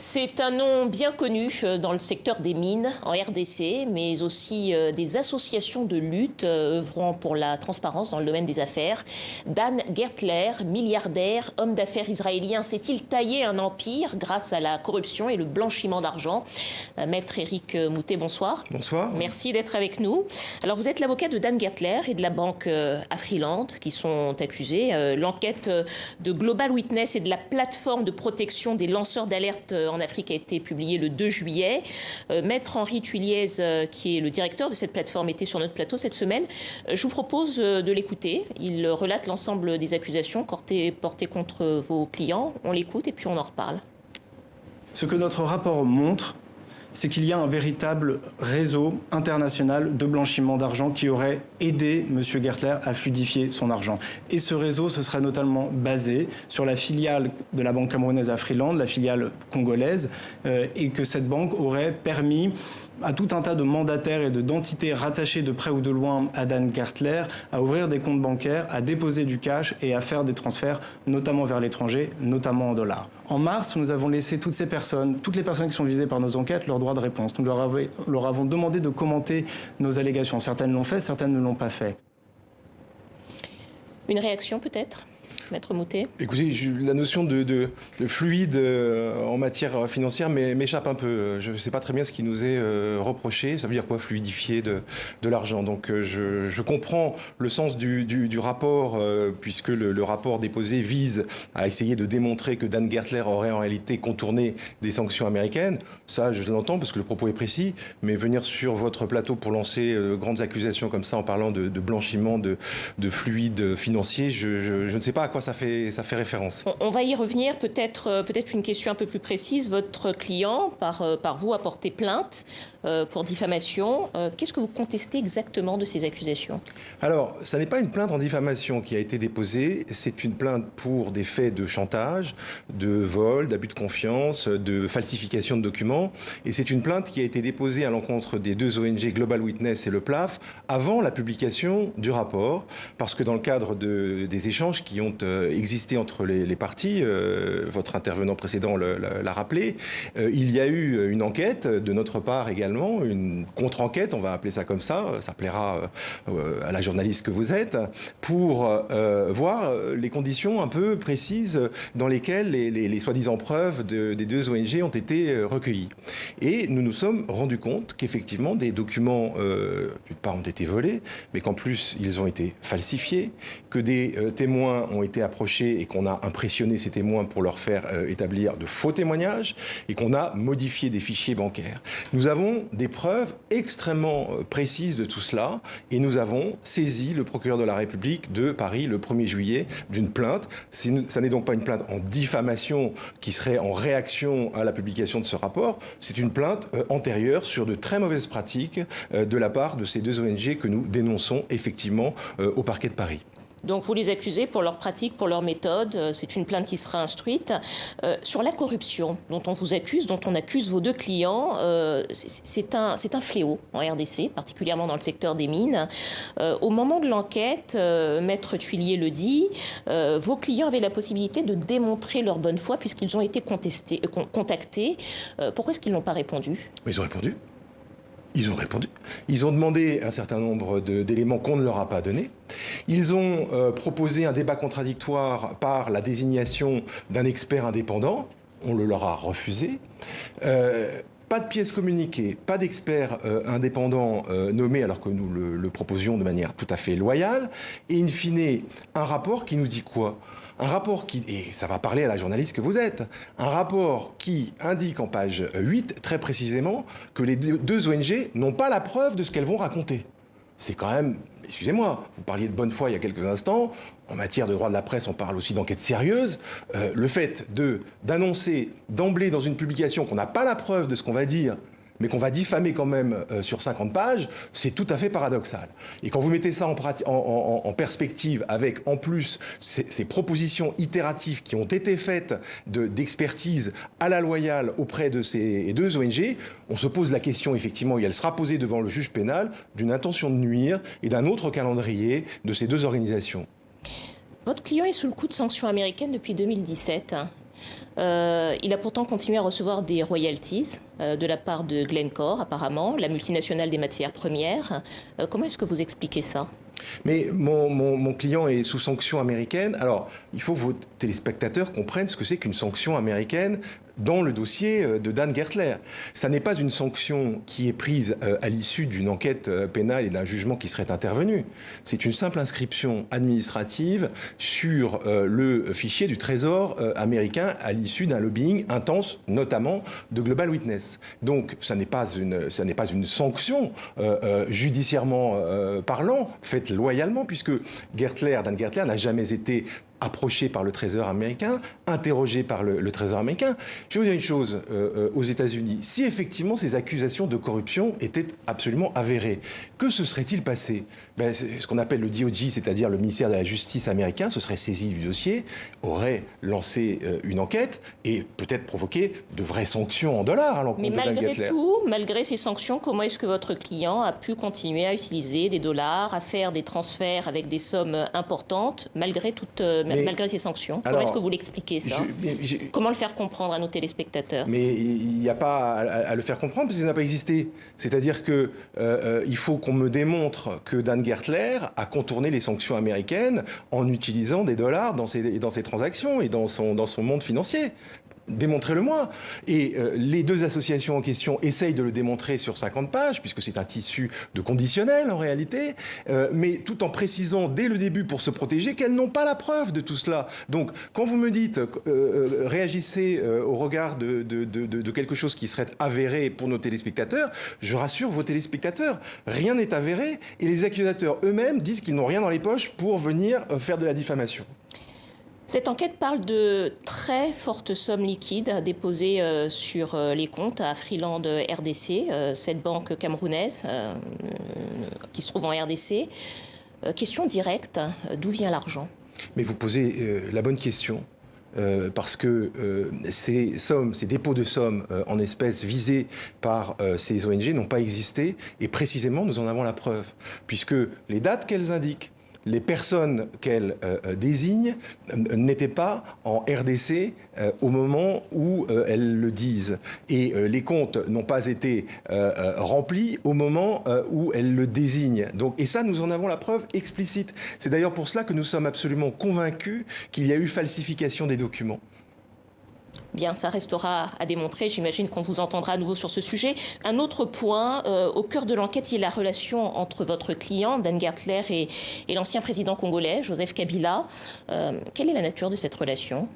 C'est un nom bien connu dans le secteur des mines en RDC, mais aussi des associations de lutte œuvrant pour la transparence dans le domaine des affaires. Dan Gertler, milliardaire, homme d'affaires israélien, s'est-il taillé un empire grâce à la corruption et le blanchiment d'argent? Maître Éric Moutet, bonsoir. Bonsoir. Merci d'être avec nous. Alors vous êtes l'avocat de Dan Gertler et de la banque Afriland qui sont accusés. L'enquête de Global Witness et de la plateforme de protection des lanceurs d'alerte en Afrique a été publiée le 2 juillet. Maître Henri Tuiliez, qui est le directeur de cette plateforme, était sur notre plateau cette semaine. Je vous propose de l'écouter. Il relate l'ensemble des accusations portées contre vos clients. On l'écoute et puis on en reparle. Ce que notre rapport montre, c'est qu'il y a un véritable réseau international de blanchiment d'argent qui aurait aidé M. Gertler à fluidifier son argent. Et ce réseau se serait notamment basé sur la filiale de la banque camerounaise Afriland, la filiale congolaise, et que cette banque aurait permis à tout un tas de mandataires et d'entités rattachées de près ou de loin à Dan Gertler à ouvrir des comptes bancaires, à déposer du cash et à faire des transferts, notamment vers l'étranger, notamment en dollars. En mars, nous avons laissé toutes les personnes qui sont visées par nos enquêtes, leur droit de réponse. Nous leur avons demandé de commenter nos allégations. Certaines l'ont fait, certaines ne l'ont pas fait. Une réaction peut-être ? Maître Moutet. Écoutez, la notion de fluide en matière financière m'échappe un peu. Je ne sais pas très bien ce qui nous est reproché. Ça veut dire quoi, fluidifier de l'argent? Donc je comprends le sens du rapport, puisque le rapport déposé vise à essayer de démontrer que Dan Gertler aurait en réalité contourné des sanctions américaines. Ça, je l'entends parce que le propos est précis. Mais venir sur votre plateau pour lancer grandes accusations comme ça en parlant de blanchiment de fluide financier, je ne sais pas à quoi ça fait référence. On va y revenir, peut-être une question un peu plus précise. Votre client, par vous, a porté plainte pour diffamation. Qu'est-ce que vous contestez exactement de ces accusations? Alors, ça n'est pas une plainte en diffamation qui a été déposée, c'est une plainte pour des faits de chantage, de vol, d'abus de confiance, de falsification de documents. Et c'est une plainte qui a été déposée à l'encontre des deux ONG Global Witness et le PLAF avant la publication du rapport, parce que dans le cadre des échanges qui ont existé entre les parties, votre intervenant précédent l'a rappelé, il y a eu une enquête de notre part également, une contre-enquête, on va appeler ça comme ça plaira à la journaliste que vous êtes, pour voir les conditions un peu précises dans lesquelles les soi-disant preuves des deux ONG ont été recueillies. Et nous nous sommes rendus compte qu'effectivement des documents, d'une part, ont été volés, mais qu'en plus ils ont été falsifiés, que des témoins ont été approchés et qu'on a impressionné ces témoins pour leur faire établir de faux témoignages et qu'on a modifié des fichiers bancaires. Nous avons des preuves extrêmement précises de tout cela et nous avons saisi le procureur de la République de Paris le 1er juillet d'une plainte. Ça n'est donc pas une plainte en diffamation qui serait en réaction à la publication de ce rapport, c'est une plainte antérieure sur de très mauvaises pratiques de la part de ces deux ONG que nous dénonçons effectivement au parquet de Paris. Donc vous les accusez pour leurs pratiques, pour leurs méthodes. C'est une plainte qui sera instruite. Sur la corruption dont on vous accuse, dont on accuse vos deux clients, c'est un fléau en RDC, particulièrement dans le secteur des mines. Au moment de l'enquête, Maître Tuiliez le dit, vos clients avaient la possibilité de démontrer leur bonne foi puisqu'ils ont été contactés. Pourquoi est-ce qu'ils n'ont pas répondu? Mais ils ont répondu. Ils ont répondu. Ils ont demandé un certain nombre d'éléments qu'on ne leur a pas donnés. Ils ont proposé un débat contradictoire par la désignation d'un expert indépendant. On le leur a refusé. Pas de pièces communiquées, pas d'expert indépendant nommé alors que nous le proposions de manière tout à fait loyale. Et in fine, un rapport qui nous dit quoi? Un rapport qui, et ça va parler à la journaliste que vous êtes, un rapport qui indique en page 8 très précisément que les deux ONG n'ont pas la preuve de ce qu'elles vont raconter. C'est quand même, excusez-moi, vous parliez de bonne foi il y a quelques instants, en matière de droit de la presse, on parle aussi d'enquête sérieuse. Le fait d'annoncer d'emblée dans une publication qu'on n'a pas la preuve de ce qu'on va dire, mais qu'on va diffamer quand même sur 50 pages, c'est tout à fait paradoxal. Et quand vous mettez ça en perspective avec, en plus, ces propositions itératives qui ont été faites d'expertise à la loyale auprès de ces deux ONG, on se pose la question, effectivement, et elle sera posée devant le juge pénal, d'une intention de nuire et d'un autre calendrier de ces deux organisations. Votre client est sous le coup de sanctions américaines depuis 2017. Il a pourtant continué à recevoir des royalties de la part de Glencore, apparemment, la multinationale des matières premières. Comment est-ce que vous expliquez ça ? Mais mon client est sous sanction américaine. Alors, il faut que vos téléspectateurs comprennent ce que c'est qu'une sanction américaine dans le dossier de Dan Gertler. Ça n'est pas une sanction qui est prise à l'issue d'une enquête pénale et d'un jugement qui serait intervenu. C'est une simple inscription administrative sur le fichier du Trésor américain à l'issue d'un lobbying intense, notamment de Global Witness. Donc, ça n'est pas une sanction judiciairement parlant, faite loyalement, puisque Dan Gertler n'a jamais été approché par le Trésor américain, interrogé par le Trésor américain. Je vais vous dire une chose, aux États-Unis, si effectivement ces accusations de corruption étaient absolument avérées, que se serait-il passé ? Ce qu'on appelle le DOJ, c'est-à-dire le ministère de la Justice américain, se serait saisi du dossier, aurait lancé une enquête et peut-être provoqué de vraies sanctions en dollars à l'encontre de Dan Gertler. Mais malgré tout, malgré ces sanctions, comment est-ce que votre client a pu continuer à utiliser des dollars, à faire des transferts avec des sommes importantes, malgré ces sanctions? Comment est-ce que vous l'expliquez, ça? Comment le faire comprendre à nos téléspectateurs? Mais il n'y a pas à le faire comprendre parce que ça n'a pas existé. C'est-à-dire que il faut qu'on me démontre que Dan Gertler a contourné les sanctions américaines en utilisant des dollars dans ses transactions et dans son monde financier. Démontrez-le-moi. Et les deux associations en question essayent de le démontrer sur 50 pages, puisque c'est un tissu de conditionnel en réalité, mais tout en précisant dès le début pour se protéger qu'elles n'ont pas la preuve de tout cela. Donc quand vous me dites réagissez au regard de quelque chose qui serait avéré pour nos téléspectateurs, je rassure vos téléspectateurs, rien n'est avéré et les accusateurs eux-mêmes disent qu'ils n'ont rien dans les poches pour venir faire de la diffamation. Cette enquête parle de très fortes sommes liquides déposées sur les comptes à Freeland RDC, cette banque camerounaise qui se trouve en RDC. Question directe, d'où vient l'argent? Mais vous posez la bonne question. Parce que ces dépôts de sommes en espèces visés par ces ONG n'ont pas existé et précisément nous en avons la preuve, puisque les dates qu'elles indiquent, les personnes qu'elles désignent n'étaient pas en RDC au moment où elles le disent. Et les comptes n'ont pas été remplis au moment où elles le désignent. Donc, et ça, nous en avons la preuve explicite. C'est d'ailleurs pour cela que nous sommes absolument convaincus qu'il y a eu falsification des documents. Bien, ça restera à démontrer. J'imagine qu'on vous entendra à nouveau sur ce sujet. Un autre point, au cœur de l'enquête, il y a la relation entre votre client, Dan Gertler, et l'ancien président congolais, Joseph Kabila. Quelle est la nature de cette relation ?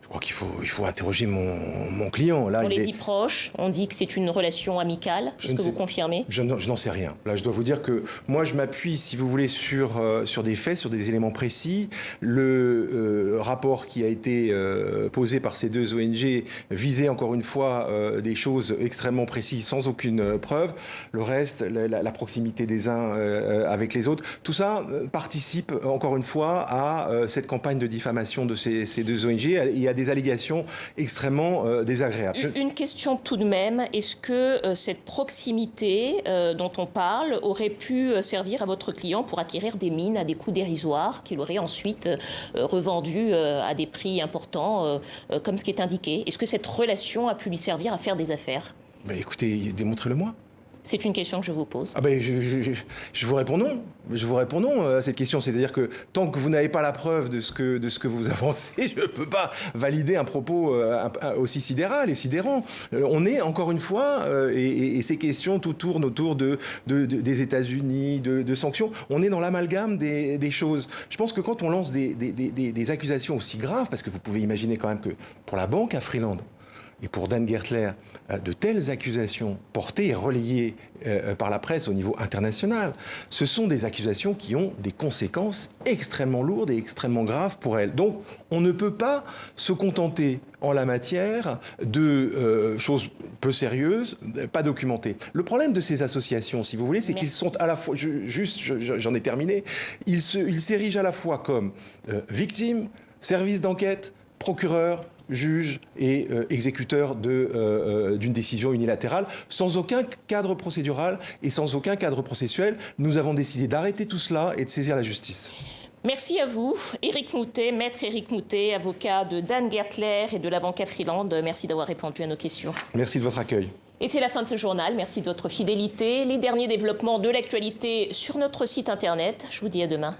Je crois qu'il faut interroger mon client. Là, on les dit proches, on dit que c'est une relation amicale. Est-ce que vous confirmez? Je n'en sais rien. Là, je dois vous dire que moi, je m'appuie, si vous voulez, sur des faits, sur des éléments précis. Le rapport qui a été posé par ces deux ONG visait encore une fois des choses extrêmement précises, sans aucune preuve. Le reste, la proximité des uns avec les autres, tout ça participe encore une fois à cette campagne de diffamation de ces deux ONG et à des allégations extrêmement désagréables. Une question tout de même, est-ce que cette proximité dont on parle aurait pu servir à votre client pour acquérir des mines à des coûts dérisoires qu'il aurait ensuite revendues à des prix importants, comme ce qui est indiqué? Est-ce que cette relation a pu lui servir à faire des affaires? Mais écoutez, démontrez-le-moi. C'est une question que je vous pose. Ah ben, je vous réponds non. Je vous réponds non à cette question. C'est-à-dire que tant que vous n'avez pas la preuve de ce que vous avancez, je ne peux pas valider un propos aussi sidéral et sidérant. On est, encore une fois, et ces questions, tout tourne autour des États-Unis, de sanctions. On est dans l'amalgame des choses. Je pense que quand on lance des accusations aussi graves, parce que vous pouvez imaginer quand même que pour la banque à Freeland, et pour Dan Gertler, de telles accusations portées et relayées par la presse au niveau international, ce sont des accusations qui ont des conséquences extrêmement lourdes et extrêmement graves pour elle. Donc, on ne peut pas se contenter en la matière de choses peu sérieuses, pas documentées. Le problème de ces associations, si vous voulez, c'est qu'ils sont à la fois, j'en ai terminé, ils s'érigent à la fois comme victimes, services d'enquête, procureurs, juge et exécuteur d'une décision unilatérale, sans aucun cadre procédural et sans aucun cadre processuel. Nous avons décidé d'arrêter tout cela et de saisir la justice. Merci à vous, Éric Moutet, maître Éric Moutet, avocat de Dan Gertler et de la Banque Afriland. Merci d'avoir répondu à nos questions. Merci de votre accueil. Et c'est la fin de ce journal. Merci de votre fidélité. Les derniers développements de l'actualité sur notre site internet. Je vous dis à demain.